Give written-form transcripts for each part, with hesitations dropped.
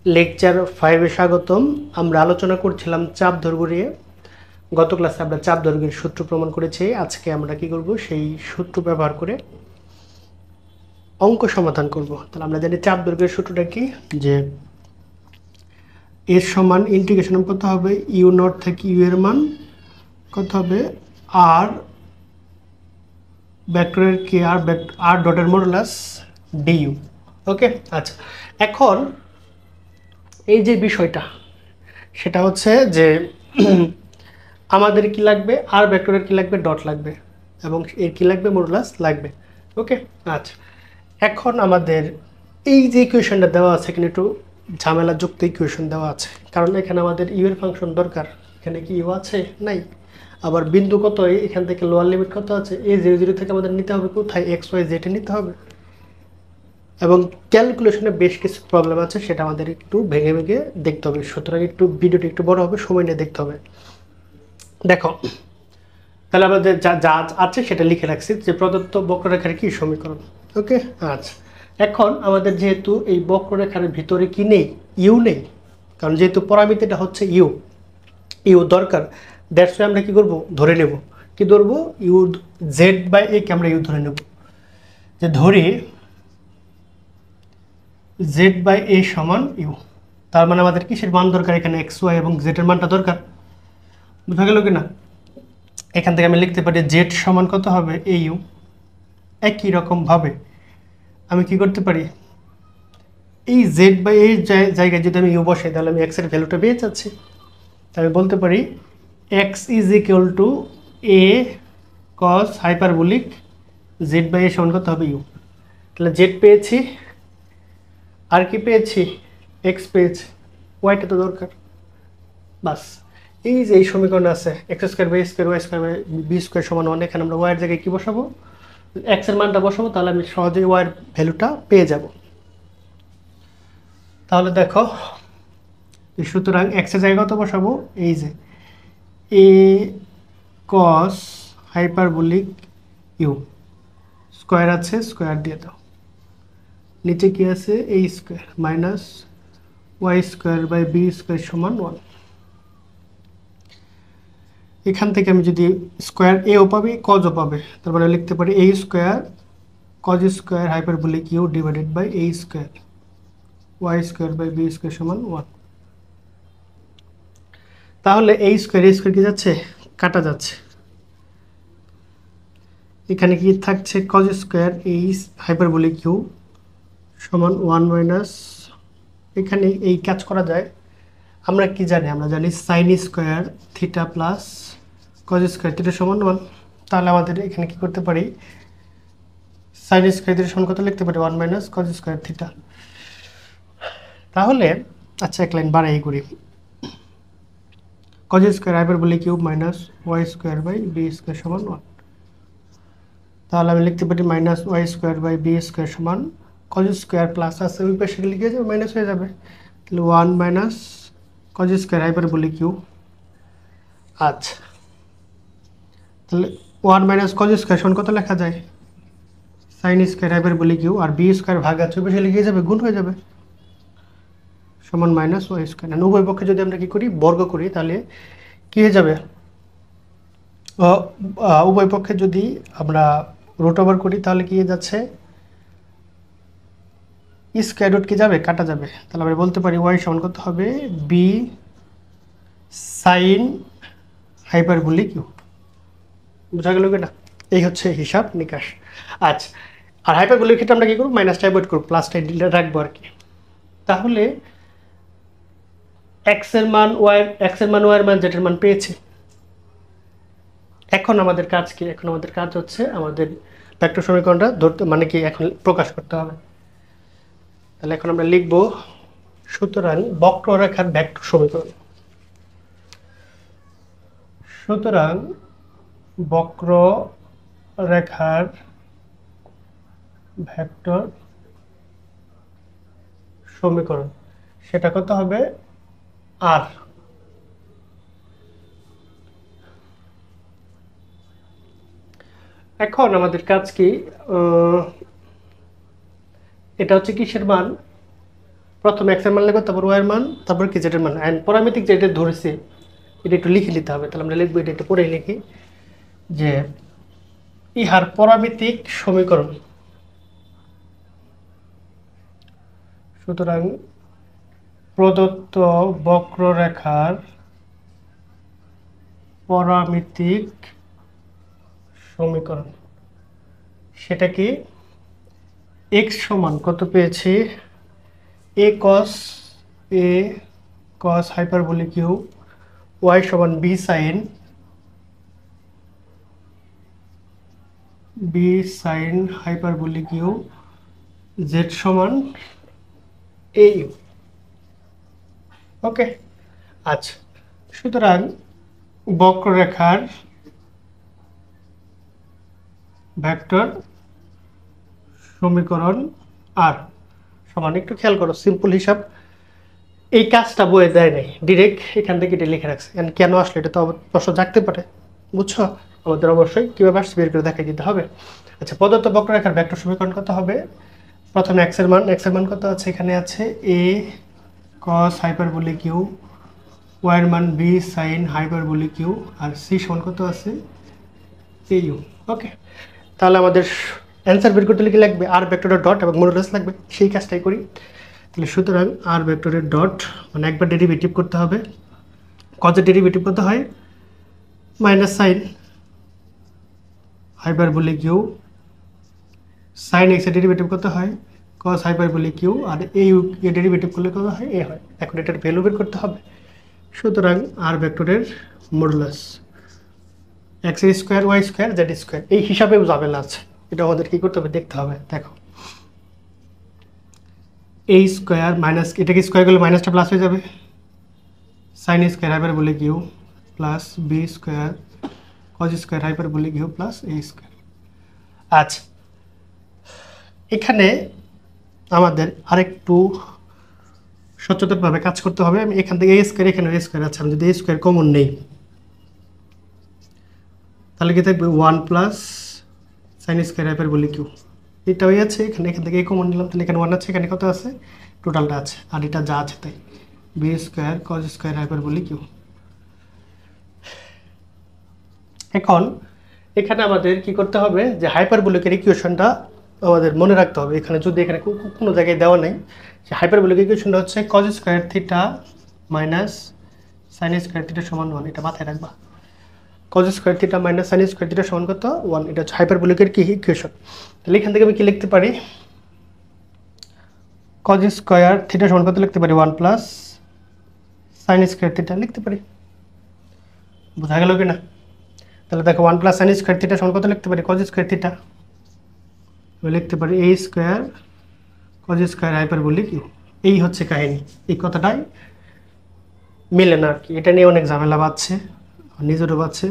Lecture 5 এ স্বাগতম। আমরা আলোচনা করছিলাম চাপ দৈর্ঘ্য নিয়ে। গত ক্লাসে আমরা চাপ দৈর্ঘ্যের সূত্র প্রমাণ করেছি। আজকে আমরা কি করব, সেই সূত্র ব্যবহার করে অঙ্ক সমাধান করব। তাহলে আমরা জানি চাপ দৈর্ঘ্যের সূত্রটা কি, যে এর সমান ইন্টিগ্রেশন কত হবে, ইউ নট থেকে ইউ এর মান কত হবে আর ভেক্টরের কে আর ডটের মডুলাস ডিইউ। ওকে, আচ্ছা। এখন এই যে বিষয়টা, সেটা হচ্ছে যে আমাদের কি লাগবে, আর ভেক্টরের কি লাগবে, ডট লাগবে, এবং এর কি লাগবে, মডুলাস লাগবে। ওকে, আচ্ছা। এখন আমাদের এই যে ইকুয়েশনটা দেওয়া আছে, এখানে একটু ঝামেলাযুক্ত ইকুয়েশন দেওয়া আছে, কারণ এখানে আমাদের ইউ এর ফাংশন দরকার। এখানে কি ইউ আছে, নাই। আবার বিন্দু কত, এখান থেকে লোয়ার লিমিট কত আছে, এই 0 থেকে আমাদের নিতে হবে কোথায়, এক্স ওয়াই জেডে নিতে হবে। এবং ক্যালকুলেশনে বেশ কিছু প্রবলেম আছে, সেটা আমাদের একটু ভেঙে ভেঙে দেখতে হবে। সুতরাং একটু ভিডিওটি একটু বড় হবে, সময় নিয়ে দেখতে হবে। দেখো, তাহলে আমাদের যা যা আছে সেটা লিখে রাখছি, যে প্রদত্ত বক্ররেখার কি সমীকরণ। ওকে, আচ্ছা। এখন আমাদের যেহেতু এই বক্ররেখার ভিতরে কি নেই, ইউ নেই, কারণ যেহেতু পরামিতিটা হচ্ছে ইউ, ইউ দরকার। দ্যাটস ওয়াই আমরা কি করব, ধরে নেব। কি ধরবো, ইউ জেড বাই এ কে আমরা ইউ ধরে নেব, যে ধরি জেড বাই এ সমান ইউ। তার মানে আমাদের কিসের মান দরকার, এখানে এক্স ওয়াই এবং জেড এর মানটা দরকার। বুঝা গেল কিনা? এখান থেকে আমি লিখতে পারি জেড সমান কত হবে, এ ইউ। একই রকমভাবে আমি কি করতে পারি, এই জেড বাই এই জায়গায় যদি আমি ইউ বসাই, তাহলে আমি এক্সের ভ্যালুটা পেয়ে যাচ্ছি। আমি বলতে পারি x is equal to a cos hyperbolic z by a সমান কত হবে, ইউ। তাহলে জেড পেয়েছি, আর কি পেয়েছি, এক্স পেয়েছি, ওয়াইটা তো দরকার। বাস, এই যে এই সমীকরণ আছে, x square by square y square by b square সমান 1, এখানে আমরা ওয়াইয়ের জায়গায় কী বসাবো, এক্স এর মানটা বসাবো, তাহলে আমি সহজেই ওয়াইয়ের ভ্যালুটা পেয়ে যাব। তাহলে দেখো, সুতরাং এক্স এর জায়গায় কত বসাবো, এই যে a cos hyperbolic u, square আছে, স্কোয়ার দিয়ে দাও। নিচে কি আছে, a square minus y square by b square সমান 1। এখান থেকে আমি যদি স্কোয়ার এও পাবে, কজও পাবে, তারপরে লিখতে পারি a square cos square hyperbolic u divided by a square y square by b square সমান 1। তাহলে এই স্কোয়ার কি যাচ্ছে, কাটা যাচ্ছে। এখানে কি থাকছে, কজ স্কোয়ার এই হাইপারবোলিক ইউ সমান 1 মাইনাস, এখানে এই কাজ করা যায়। আমরা কি জানি, আমরা জানি sine square theta plus cos square theta সমান 1। তাহলে আমাদের এখানে কি করতে পারি, সাইন স্কোয়ার থিটা সমান কত লিখতে পারি, 1 মাইনাস কজ স্কোয়ার থিটা। তাহলে আচ্ছা, এক লাইন বাড়াই করি, cos square hyperbolic cube minus y square by b square সমান 1। তাহলে আমি লিখতে পারি minus y square by b square সমান কজ স্কোয়ার প্লাস আছে, ওই পাশে লিখে যাবে, মাইনাস হয়ে যাবে। তাহলে 1 minus cause square hyperbolic cube. আচ্ছা, তাহলে 1 মাইনাস কজ স্কোয়ার সমান কত লেখা যায়, সাইন স্কোয়ার হাইপারবোলিক কিউব, আর বি স্কোয়ার ভাগ আছে, ওই পাশে লিখে যাবে, গুণ হয়ে যাবে, সমান মাইনাস ওয়াই স্কোয়ার। উভয় পক্ষে যদি আমরা কি করি, বর্গ করি, তাহলে কি হয়ে যাবে, উভয় পক্ষে যদি আমরা রুট ওভার করি, তাহলে কি যাচ্ছে, স্কোয়ার রুট কি যাবে, কাটা যাবে। তাহলে আমরা বলতে পারি ওয়াই সমান কত হবে, বি সাইন হাইপারবোলিক ইউ। বোঝা গেল কিনা? এই হচ্ছে হিসাব নিকাশ। আচ্ছা, আর হাইপারবোলিক ক্ষেত্রে আমরা কি করবো, মাইনাসটা অ্যাভয়েড করবো, প্লাসটা রাখবো আর কি। তাহলে এক্স এর মান ওয়াইয়ের মান জেড এর মান পেয়েছি। এখন আমাদের কাজ কি, এখন আমাদের কাজ হচ্ছে আমাদের ভেক্টর সমীকরণটা ধরতে, মানে কি এখন প্রকাশ করতে হবে। তাহলে এখন আমরা লিখব, সুতরাং বক্ররেখার ভেক্টর সমীকরণ। সুতরাং বক্ররেখার ভেক্টর সমীকরণ, সেটা কত হবে, আর। এখন আমাদের কাজ কি, এটা হচ্ছে কিসের মান, প্রথমে এক্স এর মান লিখবো, তারপর ওয়াই এর মান, তারপর কি জেড এর মান। অ্যান্ড পরামিতিক যেটা ধরেছে এটা একটু লিখে নিতে হবে। তাহলে আমরা লিখবো, এটা একটু পরে লিখি যে ইহার পরামিতিক সমীকরণ। সুতরাং প্রদত্ত বক্ররেখার পরামিতিক সমীকরণ সেটা কি, এক্স সমান কত পেয়েছি, a cos hyperbolic u, y সমান b sine hyperbolic u, z সমান এ ইউ। ওকে, আচ্ছা, সুতরাং বক্ররেখার ভেক্টর সমীকরণ আর সমান, একটু খেয়াল করো, সিম্পল হিসাব, এই কাজটা বইয়ে দেয় নাই, ডিরেক্ট এখান থেকে এটা লিখে রাখছে। কেন আসলে এটা তো প্রশ্ন জাগতে পারে, বুঝছো? আমাদের অবশ্যই কীভাবে আসছে বের করে দেখাই দিতে হবে। আচ্ছা, প্রদত্ত বক্ররেখার ভেক্টর সমীকরণ কত হবে, প্রথমে এক্স এর মান কত আছে, এখানে আছে a cos hyperbolic u, y এর মান বি সাইন হাইপারবোলিক ইউ, আর সি সমান কত আছে এ ইউ। ওকে, তাহলে আমাদের অ্যান্সার বের করতে লিখে লাগবে আর ভেক্টরের ডট এবং মডুলাস লাগবে, সেই কাজটাই করি। তাহলে সুতরাং আর ভেক্টরের ডট মানে একবার ডেরিভেটিভ করতে হবে। কজের ডেরিভেটিভ কত হয়, minus sine hyperbolic u, sine x এর ডেরিভেটিভ কত হয়, কস হাইপারবোলিক ইউ, আর এ ইউ এর ডেরিভেটিভ করলে কত হয়, এ হয়। এখন এটার ভ্যালু বের করতে হবে। সুতরাং আর ভেক্টরের modulus x square y square z square, এই হিসাবেও ঝামেলা আছে, এটা আমাদের কী করতে হবে দেখতে হবে। দেখো, এ স্কোয়ার মাইনাস, এটাকে স্কোয়ার করলে মাইনাসটা প্লাস হয়ে যাবে, sine square hyperbolic u plus b square cos square hyperbolic u plus a square. আচ্ছা, এখানে আমাদের আরেকটু সচেতনভাবে কাজ করতে হবে। আমি এখান থেকে এ স্কোয়ার, এখানে এ স্কোয়ার আছে, আমি যদি এ স্কোয়ার কমন নেই তাহলে কি থাকবে, one plus sine square hyperbolic u, এটা হয়ে আছে। এখান থেকে এ কমন নিলাম, তাহলে এখানে ওয়ান আছে, এখানে কত আছে, টোটালটা আছে, আর এটা যা আছে তাই, b square cos square hyperbolic u. এখন এখানে আমাদের কি করতে হবে, যে হাইপারবোলিকের ইকুয়েশনটা আমাদের মনে রাখতে হবে। এখানে যদি এখানে কোনো জায়গায় দেওয়া নেই, যে হাইপারবোলিক ইকুয়েশনটা হচ্ছে cos square theta minus sine square theta সমান 1, এটা মাথায় রাখবা। Cos square theta minus sine square theta সমান কত, 1, এটা হচ্ছে হাইপারবোলিকের কি ইকুয়েশন। তাহলে এখান থেকে আমি কি লিখতে পারি, কজ স্কোয়ার থিটা সমান কত লিখতে পারি, 1 প্লাস সাইন স্কোয়ার থিটা লিখতে পারি। বোঝা গেল কি না? তাহলে দেখো 1 প্লাস সাইন স্কোয়ার থিটা সমান কত লিখতে পারি, কজ স্কোয়ার থিটা, আমি লিখতে পারি a square cos square hyperbolic u. এই হচ্ছে কাহিনী, এই কথাটাই মিলে না আর কি, এটা নিয়ে অনেক ঝামেলা বাঁধছে, নিজেরও বাঁধছে,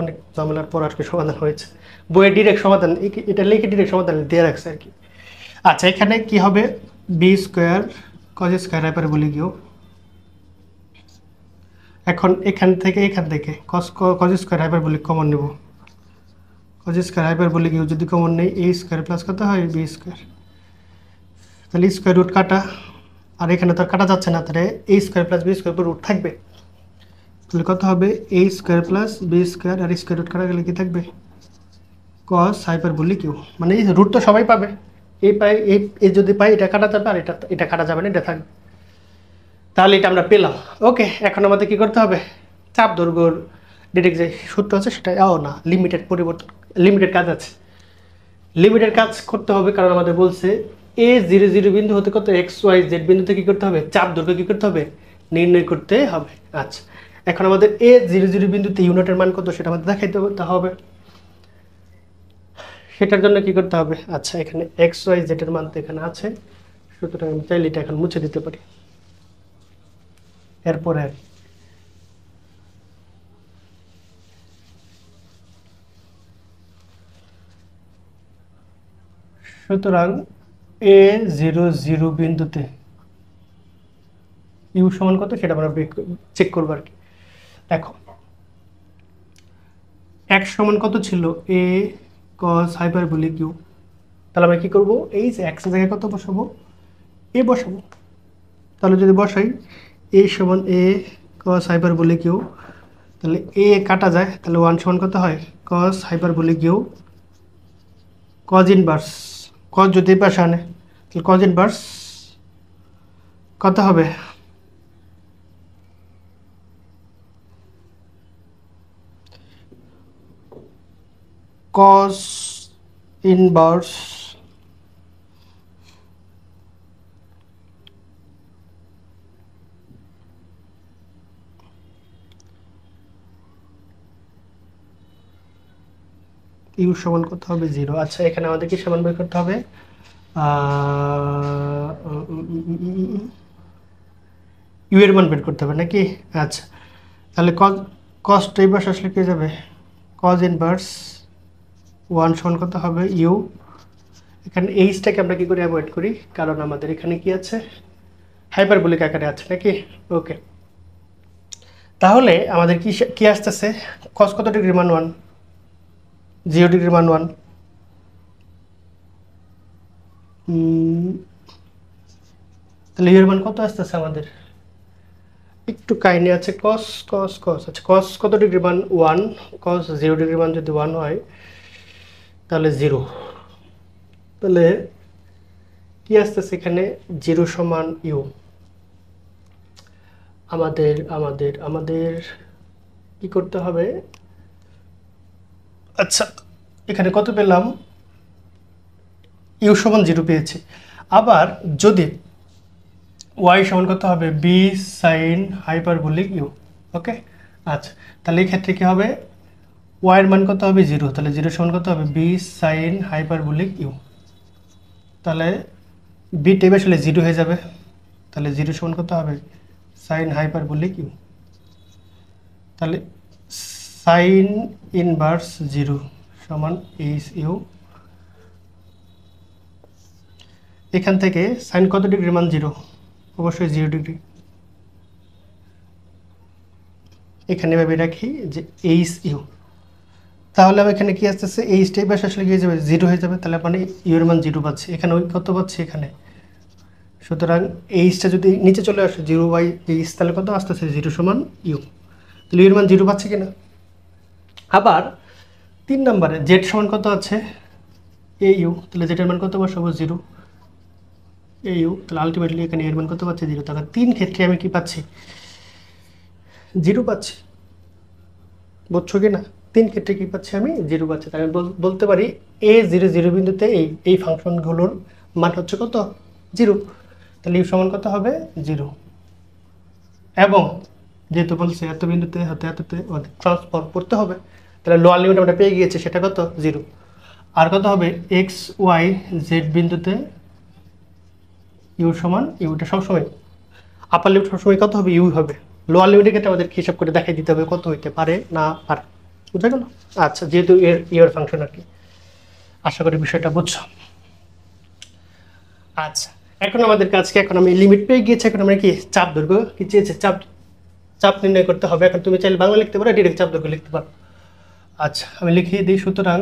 অনেক ঝামেলার পর আর কি সমাধান হয়েছে। বইয়ের ডিরেক্ট সমাধান এটা লিখে ডিরেক্ট সমাধান দিয়ে রাখছে আর কি। আচ্ছা, এখানে কি হবে, b square cos square hyperbolic u. এখন এখান থেকে কজ স্কোয়ার হাইপারবোলিক কমন নেব, কজ স্কোয়ার হাইপারবোলিক ইউ যদি কমন নেই, এ স্কোয়ার প্লাস কত হয়, বি স্কোয়ার, তাহলে স্কোয়ার রুট কাটা, আর এখানে তো কাটা যাচ্ছে না, তাহলে a square plus b square root থাকবে, তাহলে কত হবে, a square plus b square, আর স্কোয়ার রুট কাটা গেলে কি থাকবে, কস হাইপারবোলিক ইউ। মানে এই রুট তো সবাই পাবে, এই পাই এই যদি পাই এটা কাটা যাবে, আর এটা কাটা যাবে না, এটা থাকবে। তাহলে এটা আমরা পেলাম। ওকে, এখন আমাদের কি করতে হবে, চাপ দৈর্ঘ্যর ডিরেক্ট যে সূত্র আছে সেটা না, লিমিটেড কাজ আছে, লিমিটের কাজ করতে হবে। কারণ আমাদের বলছে এ 0 বিন্দু হতে কত এক্স ওয়াই জেড বিন্দুতে কি করতে হবে, চাপ দৈর্ঘ্য কি করতে হবে, নির্ণয় করতে হবে। আচ্ছা, এখন আমাদের এ 0 বিন্দুতে ইউনিটের মান কত সেটা আমাদের দেখাইতে হবে। সেটার জন্য কি করতে হবে, আচ্ছা এখানে এক্স ওয়াই জেড এর মান তো এখানে আছে, সুতরাং আমি চাইলে এটা এখন মুছে দিতে পারি। এরপরে সুতরাং এ 0 বিন্দুতে ইউ সমান কত সেটা আমরা চেক করবো আর কি। দেখো এক্স সমান কত ছিল, এ কস হাইপারবোলিক ইউ, তাহলে আমরা কি করবো, এই যে এক্স এর জায়গায় কত বসাবো, এ বসাবো। তাহলে যদি বসাই a সমান a cos হাইপারবোলিক ইউ, তাহলে a কাটা যায়, তাহলে 1 সমান কত হয় cos hyperbolic u cos inverse, cos যদি এই পাশে আনে তাহলে cos ইনভার্স কত হবে cos ইনভার্স ইউ সমান কত হবে 0। আচ্ছা এখানে আমাদের কি সমান বের করতে হবে, ইউ এর মান বের করতে হবে নাকি। আচ্ছা তাহলে cos এই পাশে আসলে কি যাবে cos ইনভার্স 1 সমান কত হবে ইউ। এখানে এইচটাকে আমরা কি করে অ্যাভয়েড করি, কারণ আমাদের এখানে কি আছে হাইপারবোলিক আকারে আছে নাকি। ওকে তাহলে আমাদের কি কি আসতেছে cos কত ডিগ্রি মান 1, 0 ডিগ্রি মান 1, তাহলে এর মান কত আসতেছে আমাদের একটু কাহিনী আছে cos cos cos। আচ্ছা cos কত ডিগ্রি মান 1, cos 0 ডিগ্রি মান যদি 1 হয় তাহলে 0, তাহলে কি আসতেছে এখানে 0 সমান ইউ। আমাদের আমাদের আমাদের কি করতে হবে, আচ্ছা এখানে কত পেলাম ইউ সমান 0 পেয়েছি। আবার যদি y সমান কত হবে বি সাইন হাইপারবোলিক ইউ। ওকে আচ্ছা তাহলে এই ক্ষেত্রে কি হবে y এর মান কত হবে 0, তাহলে 0 সমান কত হবে বি সাইন হাইপারবোলিক ইউ। তাহলে বি টেপ আসলে 0 হয়ে যাবে, তাহলে 0 সমান কত হবে সাইন হাইপারবোলিক ইউ। তাহলে সাইন ইনভার্স 0 সমান এইচ ইউ। এখান থেকে সাইন কত ডিগ্রি মান 0, অবশ্যই 0 ডিগ্রি। এখানে ভাবে রাখি যে এইচ ইউ, তাহলে আমি এখানে কি আসতেছে এইচ টেপ আসলে কি হয়ে যাবে 0 হয়ে যাবে, তাহলে মানে ইউ এর মান 0 পাচ্ছি, এখানে ওই কত পাচ্ছি এখানে। সুতরাং এইচটা যদি নিচে চলে আসে 0/এইচ তাহলে কত আসতেছে 0 সমান ইউ, তাহলে ইউ এর মান 0 পাচ্ছি কিনা। আবার 3 নম্বরে জেড সমান কত আছে এ ইউ, তাহলে জেডের মান কত বসাবো 0 এ ইউ, তাহলে আলটিমেটলি এখানে এর মান কত পাচ্ছি 0। তাহলে 3 ক্ষেত্রে আমি কি পাচ্ছি 0 পাচ্ছি, বুঝছো কি না। 3 ক্ষেত্রে কি পাচ্ছি আমি 0 পাচ্ছি, তাই আমি বলতে পারি a0 বিন্দুতে এই ফাংশনগুলোর মান হচ্ছে কত 0, তাহলে ইউ সমান কত হবে 0। এবং যেহেতু বলছে এত বিন্দুতে হতে এততে ট্রান্সফর্ম করতে হবে, তাহলে লোয়ার লিমিট আমরা পেয়ে গিয়েছি সেটা কত 0। আর কত হবে এক্স ওয়াই জেড বিন্দুতে ইউ সমান ইউটা সবসময় আপার লিমিট সবসময় কত হবে ইউ হবে, লোয়ার লিমিটের ক্ষেত্রে আমাদের হিসাব করে দেখাই দিতে হবে কত হইতে পারে না পারে, বুঝা গেল। আচ্ছা যেহেতু এর ফাংশন আর কি, আশা করি বিষয়টা বুঝছো। আচ্ছা এখন আমাদের কাজকে, এখন আমি লিমিট পেয়ে গিয়েছি, এখন আমরা কি চাপ দৈর্ঘ্য কি চেয়েছে চাপ চাপ নির্ণয় করতে হবে। এখন তুমি চাইলে বাংলা লিখতে পারো, ডিরেক্ট চাপ দৈর্ঘ্য লিখতে পারো। আচ্ছা আমি লিখিয়ে দিই, সুতরাং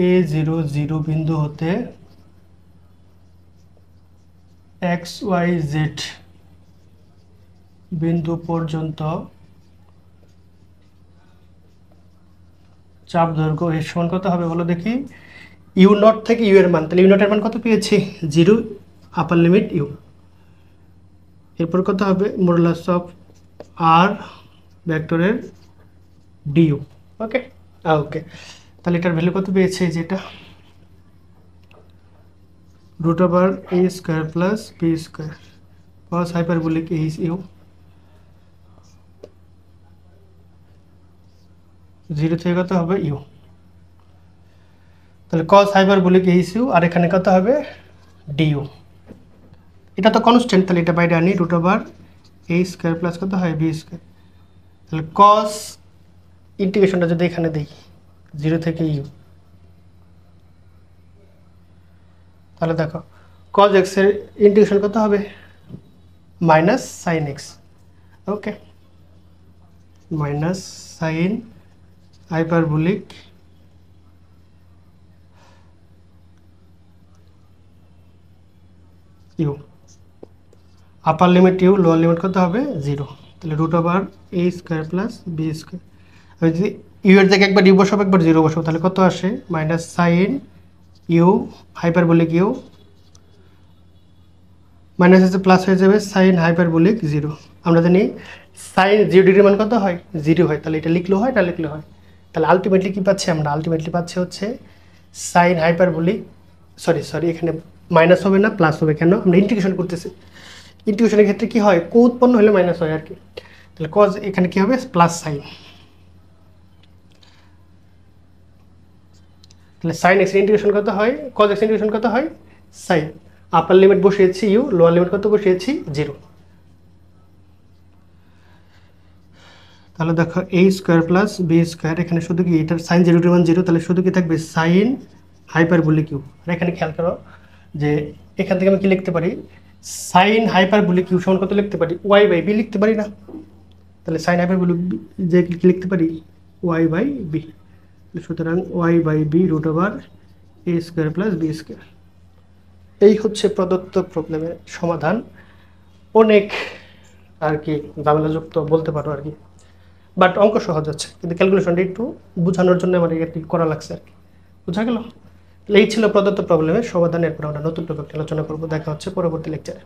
a0 বিন্দু হতে এক্স ওয়াই জেড বিন্দু পর্যন্ত চাপ দৈর্ঘ্য এর সমান কত হবে বলো দেখি, ইউ নট থেকে ইউ এর মান, তাহলে ইউ নটের মান কত পেয়েছি 0, আপার লিমিট ইউ। এরপর কত হবে মডুলাস অফ আর ভেক্টরের ডিইউ। ওকে ওকে তাহলে এটার ভ্যালু কত পেয়েছে, যেটা √a² plus b² cos hyperbolic H U 0 থেকে কত হবে ইউ, তাহলে cos হাইপারবোলিক এইচ ইউ, আর এখানে কত হবে ডিইউ। এটা তো কনস্ট্যান্ট, তাহলে এটা বাইরে আনি √a² প্লাস কত হয় b², তাহলে cos ইন্টিগ্রেশনটা যদি এখানে দিই 0 থেকে ইউ, তাহলে দেখো cos x এর ইন্টিগ্রেশন কত হবে minus sine x. Okay minus sine hyperbolic u. Upper limit u, lower limit কত হবে 0। তাহলে root over a square plus b square. আমি যদি ইউ এর জায়গায় একবার ইউ বসাবো একবার 0 বসাবো তাহলে কত আসে minus sine u hyperbolic u minus এসে প্লাস হয়ে যাবে সাইন হাইপারবোলিক 0। আমরা জানি সাইন 0 ডিগ্রি মান কত হয় 0 হয়, তাহলে এটা লিখলেও হয় না লিখলেও হয়। তাহলে আলটিমেটলি কী পাচ্ছি আমরা, আলটিমেটলি পাচ্ছি হচ্ছে সাইন হাইপারবোলিক, সরি এখানে মাইনাস হবে না প্লাস হবে, কেন আমরা ইন্টিগ্রেশন করতেছি। ইন্টিগ্রেশনের ক্ষেত্রে কী হয়, কো উৎপন্ন হলে মাইনাস হয় আর কি। তাহলে কজ এখানে কী হবে প্লাস সাইন, তাহলে সাইন এক্স ইন্টিগ্রেশন কত হয়, কজ এক্স ইন্টিগ্রেশন কত হয় সাইন। আপার লিমিট বসিয়েছি ইউ, লোয়ার লিমিট কত বসিয়েছি 0। তাহলে দেখো a square plus b square, এখানে শুধু কি এটার সাইন 0 ডিগ্রি মান 0, তাহলে শুধু কি থাকবে সাইন হাইপারবোলিক ইউ। আর এখানে খেয়াল করো যে এখান থেকে আমি কি লিখতে পারি, সাইন হাইপারবোলিক ইউ সমান কত লিখতে পারি ওয়াই বাই বি লিখতে পারি না। তাহলে সাইন হাইপারবোলিক যে কি লিখতে পারি ওয়াই বাই বি। সুতরাং y by b root over a square plus b square. এই হচ্ছে প্রদত্ত প্রবলেমের সমাধান। অনেক আর কি ঝামেলাযুক্ত বলতে পারো আর কি, বাট অঙ্ক সহজ আছে, কিন্তু ক্যালকুলেশনটা একটু বোঝানোর জন্য আমার একটু করা লাগছে আর কি। বোঝা গেল? এই ছিল প্রদত্ত প্রবলেমের সমাধান। এরপর আমরা নতুন টপিক আলোচনা করবো। দেখা হচ্ছে পরবর্তী লেকচারে।